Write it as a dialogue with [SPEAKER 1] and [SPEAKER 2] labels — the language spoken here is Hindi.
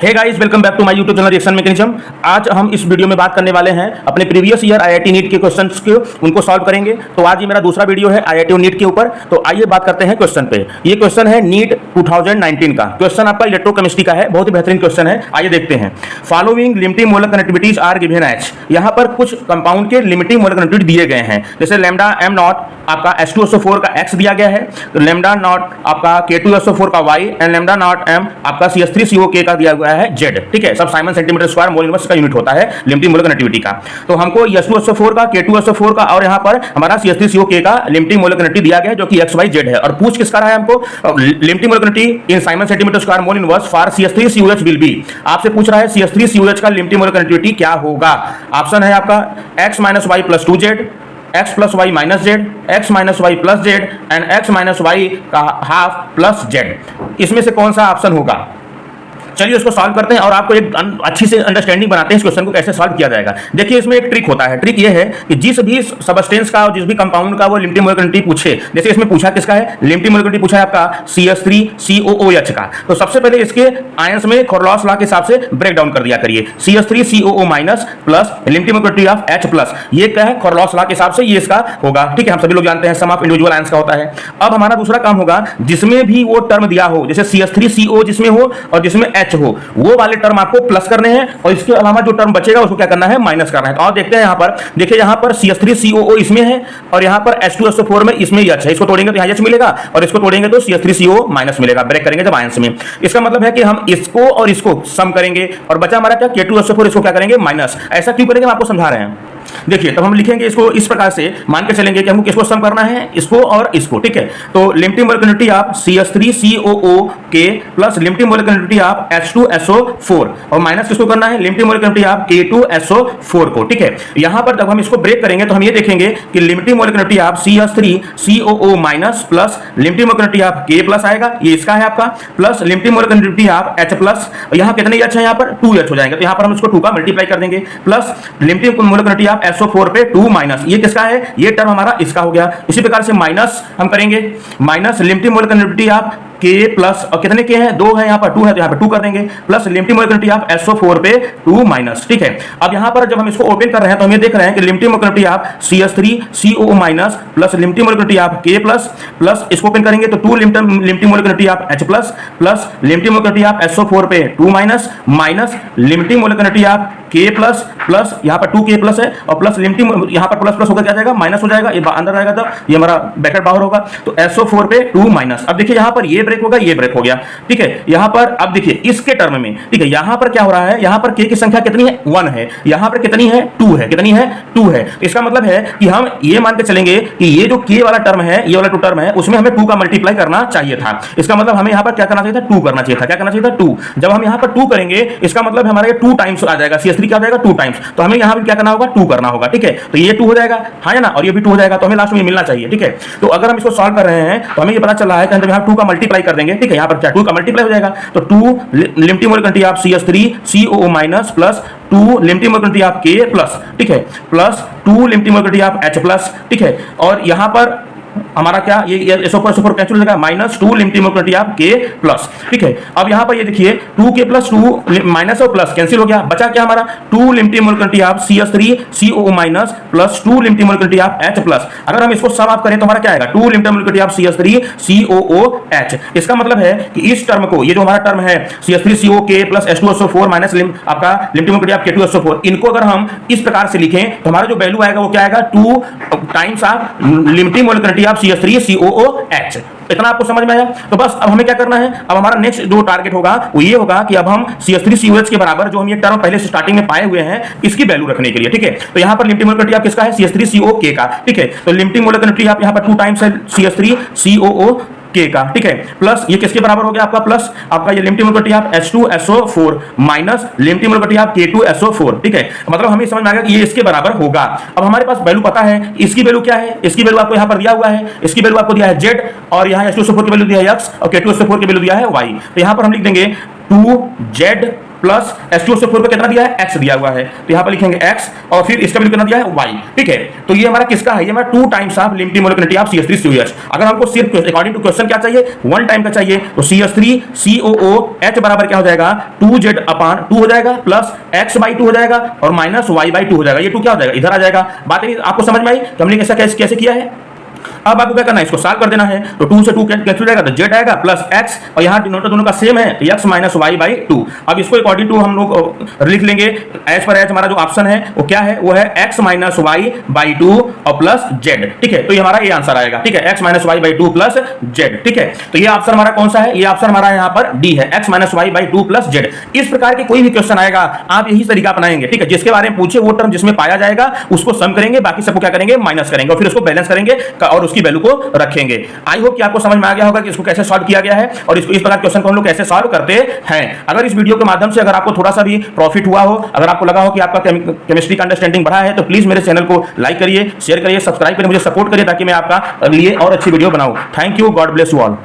[SPEAKER 1] Hey guys, welcome back to my YouTube channel reaction mechanism. आज हम इस वीडियो में बात करने वाले हैं अपने प्रीवियस ईयर आईआईटी नीट के क्वेश्चंस के, उनको सॉल्व करेंगे। तो आज ये मेरा दूसरा वीडियो है आईआईटी और नीट के ऊपर। तो आइए बात करते हैं क्वेश्चन पे। ये क्वेश्चन है नीट 2019 का क्वेश्चन, आपका इलेक्ट्रोकेमिस्ट्री का है। बहुत ही बेहतरीन क्वेश्चन है, आइए देखते हैं। Following limiting molar conductivities are given H. यहाँ पर कुछ कंपाउंड के लिमिटिंग मोलर कनेक्टिविटी दिए गए हैं, जैसे लैम्डा एम नॉट आपका H2SO4 का X दिया गया है, तो लैम्डा नॉट आपका K2SO4 का Y and lambda naught M आपका CH3COK का दिया गया है Z। ठीक है, सब Simon centimetre square mole inverse का यूनिट होता है लिमिटिंग मोलर कनेक्टिविटी का। तो हमको H2SO4 का, K2SO4 का और यहाँ पर हमारा CH3COK का लिमिटिंग मोलर कनेक्टिविटी दिया गया है, जो कि XYZ है। और पूछ किसका रहा है हमको? Limiting molar connectivity in Simon centimetre square mole inverse for CH3COH will be. आपसे पूछ रहा है CH3COH का लिमिटिंग मोलर कनेक्टिविटी क्या होगा। ऑप्शन है आपका X - Y + 2Z, X + Y - Z, X - Y + Z and X - Y का हाफ प्लस Z। इसमें से कौन सा ऑप्शन होगा? चलिए उसको सॉल्व करते हैं और आपको एक अच्छी से अंडरस्टैंडिंग बनाते हैं इस क्वेश्चन को कैसे सॉल्व किया जाएगा। देखिए, इसमें एक ट्रिक होता है। ट्रिक ये है कि जिस भी सबस्टेंस का और जिस भी कंपाउंड का वो लिमिटिंग मोलर कनेक्टिविटी पूछे, जैसे इसमें पूछा किसका है, लिमिटिंग मोलर कनेक्टिविटी पूछा है आपका CH3COOH का। तो सबसे पहले इसके आयंस में कोरलॉस लॉ के हिसाब से ब्रेक डाउन कर दिया करिए। CH3COO- plus limiting molar connectivity of H plus, ये क्या है, कोरलॉस लॉ के हिसाब से ये इसका होगा। ठीक है, हम सभी लोग जानते हैं सम ऑफ इंडिविजुअल आयंस का होता है। अब हमारा दूसरा काम होगा, जिसमें भी वो टर्म दिया हो, जैसे CH3CO जिसमें हो और जिसमें H हो, वो वाले टर्म आपको प्लस करने हैं और इसके अलावा जो टर्म बचेगा उसको क्या करना है, माइनस करना है। तो और देखते हैं यहाँ पर, देखिए यहाँ पर CH3COO इसमें है और यहाँ पर H2SO4 में इसमें H है। इसको तोड़ेंगे तो यहाँ H मिलेगा और इसको तोड़ेंगे तो CH3CO- मिलेगा। ब्रेक करेंगे जब आयंस में। इसका मतलब है कि हम इसको और इसको सम करेंगे और बचा हमारा क्या, K2SO4, इसको क्या करेंगे, माइनस। ऐसा क्यों करेंगे, हम आपको समझा रहे हैं। देखिए, तब हम लिखेंगे इसको इस प्रकार से, मान के चलेंगे कि हमको किसको सम करना है, इसको और इसको। ठीक है, तो लिमिटिंग मोलर कनेक्टिविटी आप CH3COO के प्लस लिमिटिंग मोलर कनेक्टिविटी आप H2SO4 और माइनस किसको करना है, लिमिटिंग मोलर कनेक्टिविटी आप K2SO4 को। ठीक है, यहां पर जब हम इसको ब्रेक करेंगे तो हम ये देखेंगे कि लिमिटिंग मोलर कनेक्टिविटी आप CH3COO- plus limiting molar connectivity आप K प्लस आएगा, ये इसका है आपका, प्लस लिमिटिंग मोलर कनेक्टिविटी आप H प्लस, यहां कितने H है, यहां पर 2H हो जाएगा। तो यहां पर हम इसको 2 का मल्टीप्लाई कर देंगे, plus limiting molar connectivity SO4 पे 2 माइनस, ये किसका है, ये टर्म हमारा इसका हो गया। इसी प्रकार से माइनस हम करेंगे, माइनस लिमिटिंग मोलर कनेक्टिविटी आप K प्लस, और कितने के हैं, 2 है, यहाँ पर 2 है तो यहाँ पर 2 कर देंगे, प्लस लिमिटिंग मोलर कनेक्टिविटी आप SO4 पे 2 माइनस। ठीक है, अब यहाँ पर जब हम इसको ओपन कर रहे हैं तो हम ये देख रहे हैं कि लिमिटिंग मोलर कनेक्टिविटी आप CH3COO- plus limiting molar connectivity आप K प्लस इसको ओपन करेंगे तो 2 लिमिटिंग मोलर कनेक्टिविटी आप H plus limiting molar connectivity आप SO4 पे 2 माइनस लिमिटिंग मोलर कनेक्टिविटी आप K प्लस यहाँ पर 2K प्लस है और प्लस लिमिटिंग यहाँ पर प्लस होकर क्या जाएगा, माइनस हो जाएगा, ये अंदर आएगा तो ये हमारा ब्रैकेट बाहर होगा। तो SO4 पे 2 माइनस। अब देखिए यहाँ पर ये ब्रेक होगा, ये ब्रेक हो गया। ठीक है, यहाँ पर अब देखिए इसके टर्म में, ठीक है, यहाँ पर क्या हो रहा है, यहाँ पर K की संख्या कितनी है, 1 है, यहाँ पर कितनी है, 2 है, कितनी है, 2 है। इसका मतलब है कि हम ये मान के चलेंगे कि ये जो K वाला टर्म है, ये वाला 2 टर्म है, उसमें हमें 2 का मल्टीप्लाई करना चाहिए था। इसका मतलब हमें यहाँ पर क्या करना चाहिए था, 2 करना चाहिए था। क्या करना चाहिए था, 2। जब हम यहाँ पर 2 करेंगे, इसका मतलब हमारा ये 2 टाइम्स आ जाएगा, CH3 क्या आ जाएगा, 2 टाइम्स। तो हमें यहाँ भी क्या करना होगा, 2 करना होगा। ठीक है, तो ये 2 हो जाएगा, हाँ या ना, और ये भी 2 हो जाएगा, तो हमें लास्ट में मिलना चाहिए। ठीक है, तो अगर हम इसको सॉल्व कर रहे हैं तो हमें ये पता चल रहा है कि हम यहाँ 2 का मल्टीप्लाई कर देंगे। ठीक है, यहाँ पर क्या 2 का मल्टीप्लाई हो जाएगा, तो 2 लिमिटिंग मोलर कनेक्टिविटी आप CH3COO- plus 2 limiting molar connectivity आप K प्लस, ठीक है, प्लस 2 लिमिटिंग मोलर कनेक्टिविटी आप H प्लस। ठीक है, और यहाँ पर हमारा क्या, ये SO4 कैंसिल हो जाएगा, माइनस 2 लिमिटिंग मोलर कनेक्टिविटी आप K प्लस। ठीक है, अब यहाँ पर ये देखिए 2K प्लस 2 माइनस और प्लस कैंसिल हो गया, बचा क्या हमारा, 2 लिमिटिंग मोलर कनेक्टिविटी आप CH3COO- plus 2 limiting molar connectivity आप H प्लस। अगर हम इसको सम ऑफ करें तो हमारा क्या आएगा, 2 लिमिटिंग मोलर कनेक्टिविटी आप CH3COOH। इसका मतलब है कि इस टर्म को, ये जो हमारा टर्म है CH3COK प्लस H2SO4 माइनस आपका लिमिटिंग मोलर कनेक्टिविटी आप K2SO4, इनको अगर हम इस प्रकार से लिखें तो हमारा जो वैल्यू आएगा वो क्या आएगा, 2 times of limiting molar connectivity आप CH3COOH। इतना आपको समझ में आया? तो बस अब हमें क्या करना है, अब हमारा नेक्स्ट जो टारगेट होगा वो ये होगा कि अब हम CH3COH के बराबर जो हम ये टर्म पहले से स्टार्टिंग में पाए हुए हैं, इसकी वैल्यू रखने के लिए। ठीक है, तो यहाँ पर लिमिटिंग मोलर कनेक्टिविटी आप किसका है, CH3COK का। ठीक है, तो लिमिटिंग मोलर कनेक्टिविटी आप यहाँ पर 2 टाइम्स है CH3COO K का। ठीक है, प्लस ये किसके बराबर हो गया आपका, प्लस आपका ये लिमिटिंग मोलर कनेक्टिविटी आप H2SO4 minus limiting molar connectivity आप K2SO4। ठीक है, मतलब हमें समझ में आ गया कि ये इसके बराबर होगा। अब हमारे पास वैल्यू पता है, इसकी वैल्यू क्या है, इसकी वैल्यू आपको यहाँ पर दिया हुआ है, इसकी वैल्यू आपको दिया है Z और यहाँ H2SO4 की वैल्यू दिया है X और K2SO4 की वैल्यू दिया है Y। तो यहाँ पर हम लिख देंगे 2Z प्लस H2SO4 पे कितना दिया है, x दिया हुआ है, तो यहाँ पर लिखेंगे x और फिर इसका वैल्यू कितना दिया है, y। ठीक है, तो ये हमारा किसका है, ये हमारा 2 times of limiting molecularity of CH3COOH। अगर हमको सिर्फ अकॉर्डिंग टू क्वेश्चन क्या चाहिए, 1 टाइम का चाहिए, तो CH3COOH बराबर क्या हो जाएगा, 2Z/2 हो जाएगा, प्लस x/2 हो जाएगा और माइनस y/2 हो जाएगा। ये 2 क्या हो जाएगा, इधर आ जाएगा। बात आपको समझ में आई कि हमने कैसे किया है। अब आपको क्या करना है, इसको सॉल्व कर देना है, तो 2 से 2 कैंसिल हो जाएगा, तो z आएगा प्लस x, और यहाँ डिनोमिनेटर दोनों का सेम है, तो x माइनस y/2। अब इसको अकॉर्डिंग टू हम लोग लिख लेंगे, एज पर एज हमारा जो ऑप्शन है वो क्या है, वो है x माइनस y/2 और प्लस z। ठीक है, तो ये हमारा ये आंसर आएगा। ठीक है, x minus y/2 plus z। ठीक है, तो ये ऑप्शन हमारा कौन सा है, ये ऑप्शन हमारा यहाँ पर डी है, x minus y/2 plus z। इस प्रकार के कोई भी क्वेश्चन आएगा आप यही तरीका अपनाएंगे। ठीक है, जिसके बारे में पूछे वो टर्म जिसमें पाया जाएगा उसको सम करेंगे, बाकी सबको क्या करेंगे, माइनस करेंगे, और फिर उसको बैलेंस करेंगे और उसकी वैल्यू को रखेंगे। आई होप कि आपको समझ में आ गया होगा कि इसको कैसे सॉल्व किया गया है और इसको इस प्रकार क्वेश्चन को हम लोग कैसे सॉल्व करते हैं। अगर इस वीडियो के माध्यम से अगर आपको थोड़ा सा भी प्रॉफिट हुआ हो, अगर आपको लगा हो कि आपका केमिस्ट्री का अंडरस्टैंडिंग बढ़ा है, तो प्लीज मेरे चैनल को लाइक करिए, शेयर करिए, सब्सक्राइब करिए, मुझे सपोर्ट करिए ताकि मैं आपका लिए और अच्छी वीडियो बनाऊं। Thank you, God bless you all.